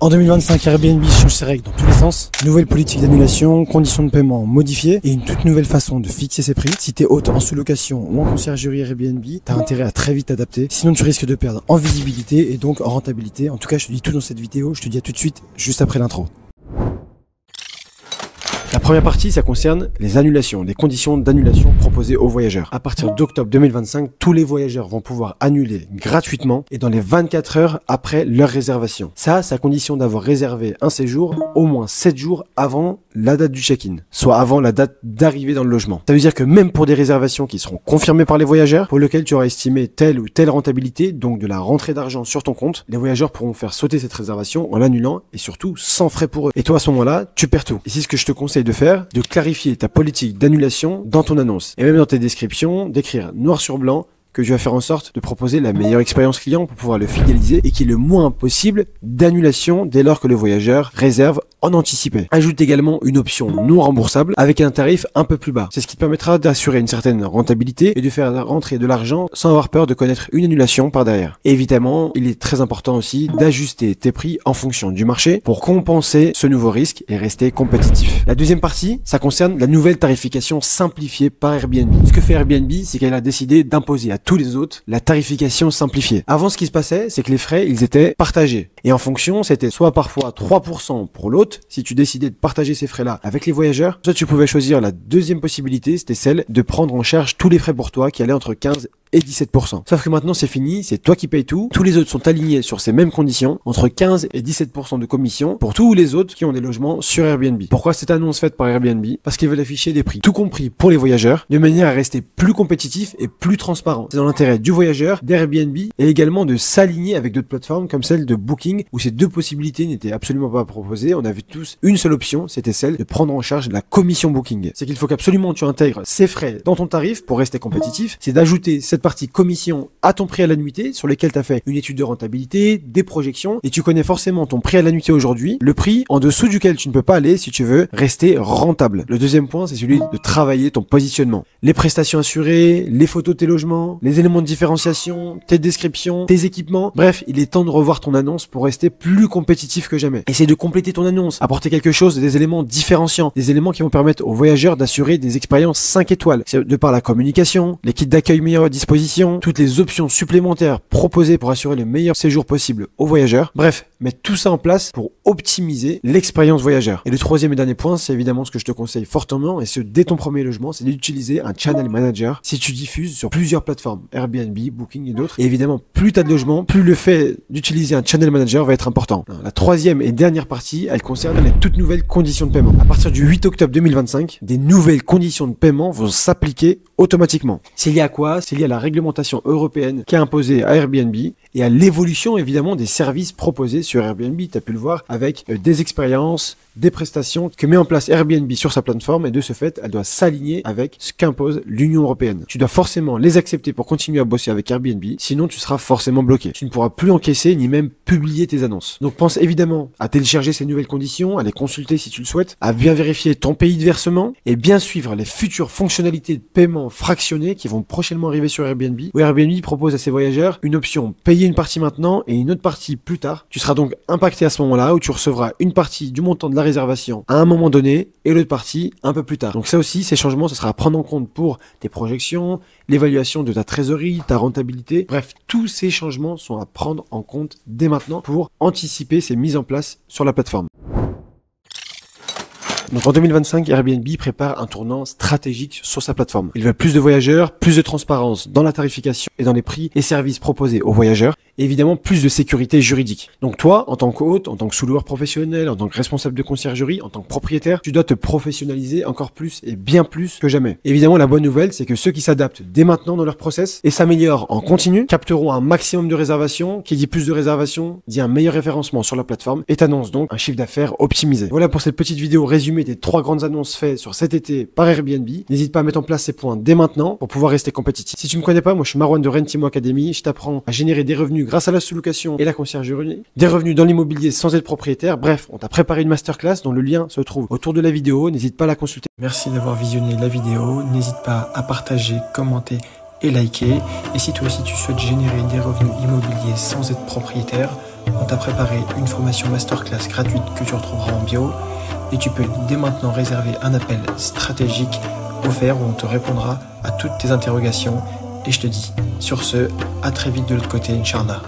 En 2025, Airbnb change ses règles dans tous les sens. Nouvelle politique d'annulation, conditions de paiement modifiées et une toute nouvelle façon de fixer ses prix. Si t'es hôte en sous-location ou en conciergerie Airbnb, t'as intérêt à très vite t'adapter. Sinon, tu risques de perdre en visibilité et donc en rentabilité. En tout cas, je te dis tout dans cette vidéo. Je te dis à tout de suite, juste après l'intro. La première partie, ça concerne les annulations, les conditions d'annulation proposées aux voyageurs. À partir d'octobre 2025, tous les voyageurs vont pouvoir annuler gratuitement et dans les 24 heures après leur réservation. Ça, c'est à condition d'avoir réservé un séjour au moins 7 jours avant la date du check-in, soit avant la date d'arrivée dans le logement. Ça veut dire que même pour des réservations qui seront confirmées par les voyageurs, pour lesquelles tu auras estimé telle ou telle rentabilité, donc de la rentrée d'argent sur ton compte, les voyageurs pourront faire sauter cette réservation en l'annulant et surtout sans frais pour eux. Et toi, à ce moment-là, tu perds tout. Et c'est ce que je te conseille de faire, de clarifier ta politique d'annulation dans ton annonce. Et même dans tes descriptions, d'écrire noir sur blanc que tu vas faire en sorte de proposer la meilleure expérience client pour pouvoir le fidéliser et qu'il y ait le moins possible d'annulation dès lors que le voyageur réserve en anticipé. Ajoute également une option non remboursable avec un tarif un peu plus bas. C'est ce qui te permettra d'assurer une certaine rentabilité et de faire rentrer de l'argent sans avoir peur de connaître une annulation par derrière. Et évidemment, il est très important aussi d'ajuster tes prix en fonction du marché pour compenser ce nouveau risque et rester compétitif. La deuxième partie, ça concerne la nouvelle tarification simplifiée par Airbnb. Ce que fait Airbnb, c'est qu'elle a décidé d'imposer à tous les autres la tarification simplifiée. Avant, ce qui se passait, c'est que les frais, ils étaient partagés. Et en fonction, c'était soit parfois 3% pour l'hôte, si tu décidais de partager ces frais-là avec les voyageurs, soit tu pouvais choisir la deuxième possibilité, c'était celle de prendre en charge tous les frais pour toi qui allaient entre 15 et 17%. Sauf que maintenant c'est fini, c'est toi qui payes tout. Tous les autres sont alignés sur ces mêmes conditions, entre 15 et 17% de commission pour tous les autres qui ont des logements sur Airbnb. Pourquoi cette annonce faite par Airbnb? Parce qu'ils veulent afficher des prix tout compris pour les voyageurs, de manière à rester plus compétitif et plus transparent. C'est dans l'intérêt du voyageur, d'Airbnb et également de s'aligner avec d'autres plateformes comme celle de Booking où ces deux possibilités n'étaient absolument pas proposées. On avait tous une seule option, c'était celle de prendre en charge la commission Booking. C'est qu'il faut qu'absolument tu intègres ces frais dans ton tarif pour rester compétitif, c'est d'ajouter cette partie commission à ton prix à la nuitée sur lequel tu as fait une étude de rentabilité, des projections et tu connais forcément ton prix à la nuitée aujourd'hui, le prix en dessous duquel tu ne peux pas aller si tu veux rester rentable. Le deuxième point, c'est celui de travailler ton positionnement. Les prestations assurées, les photos de tes logements, les éléments de différenciation, tes descriptions, tes équipements. Bref, il est temps de revoir ton annonce pour rester plus compétitif que jamais. Essaye de compléter ton annonce, apporter quelque chose, des éléments différenciants, des éléments qui vont permettre aux voyageurs d'assurer des expériences 5 étoiles. C'est de par la communication, les kits d'accueil mis à disposition, toutes les options supplémentaires proposées pour assurer le meilleur séjour possible aux voyageurs. Bref, mettre tout ça en place pour optimiser l'expérience voyageur. Et le troisième et dernier point, c'est évidemment ce que je te conseille fortement, et ce dès ton premier logement, c'est d'utiliser un channel manager si tu diffuses sur plusieurs plateformes, Airbnb, Booking et d'autres. Et évidemment, plus tu as de logements, plus le fait d'utiliser un channel manager va être important. La troisième et dernière partie, elle concerne les toutes nouvelles conditions de paiement. À partir du 8 octobre 2025, des nouvelles conditions de paiement vont s'appliquer automatiquement. C'est lié à quoi? C'est lié à la réglementation européenne qui a imposé à Airbnb et à l'évolution évidemment des services proposés sur Airbnb. Tu as pu le voir avec des expériences, des prestations que met en place Airbnb sur sa plateforme et de ce fait, elle doit s'aligner avec ce qu'impose l'Union européenne. Tu dois forcément les accepter pour continuer à bosser avec Airbnb, sinon tu seras forcément bloqué. Tu ne pourras plus encaisser ni même publier tes annonces. Donc pense évidemment à télécharger ces nouvelles conditions, à les consulter si tu le souhaites, à bien vérifier ton pays de versement et bien suivre les futures fonctionnalités de paiement fractionné qui vont prochainement arriver sur Airbnb, où Airbnb propose à ses voyageurs une option payer une partie maintenant et une autre partie plus tard. Tu seras donc impacté à ce moment-là où tu recevras une partie du montant de la réservation à un moment donné et l'autre partie un peu plus tard. Donc ça aussi, ces changements, ce sera à prendre en compte pour tes projections, l'évaluation de ta trésorerie, ta rentabilité. Bref, tous ces changements sont à prendre en compte dès maintenant pour anticiper ces mises en place sur la plateforme. Donc en 2025, Airbnb prépare un tournant stratégique sur sa plateforme. Il veut plus de voyageurs, plus de transparence dans la tarification et dans les prix et services proposés aux voyageurs, et évidemment plus de sécurité juridique. Donc toi, en tant qu'hôte, en tant que sous-loueur professionnel, en tant que responsable de conciergerie, en tant que propriétaire, tu dois te professionnaliser encore plus et bien plus que jamais. Évidemment, la bonne nouvelle, c'est que ceux qui s'adaptent dès maintenant dans leur process et s'améliorent en continu capteront un maximum de réservations. Qui dit plus de réservations dit un meilleur référencement sur la plateforme et t'annonce donc un chiffre d'affaires optimisé. Voilà pour cette petite vidéo résumée des 3 grandes annonces faites sur cet été par Airbnb. N'hésite pas à mettre en place ces points dès maintenant pour pouvoir rester compétitif. Si tu ne me connais pas, moi je suis Marwan de Rentimo Academy. Je t'apprends à générer des revenus grâce à la sous-location et la conciergerie, des revenus dans l'immobilier sans être propriétaire. Bref, on t'a préparé une masterclass dont le lien se trouve autour de la vidéo. N'hésite pas à la consulter. Merci d'avoir visionné la vidéo. N'hésite pas à partager, commenter et liker. Et si toi aussi tu souhaites générer des revenus immobiliers sans être propriétaire, On t'a préparé une formation masterclass gratuite que tu retrouveras en bio et tu peux dès maintenant réserver un appel stratégique offert où on te répondra à toutes tes interrogations. Et je te dis, sur ce, à très vite de l'autre côté, Inch'Allah.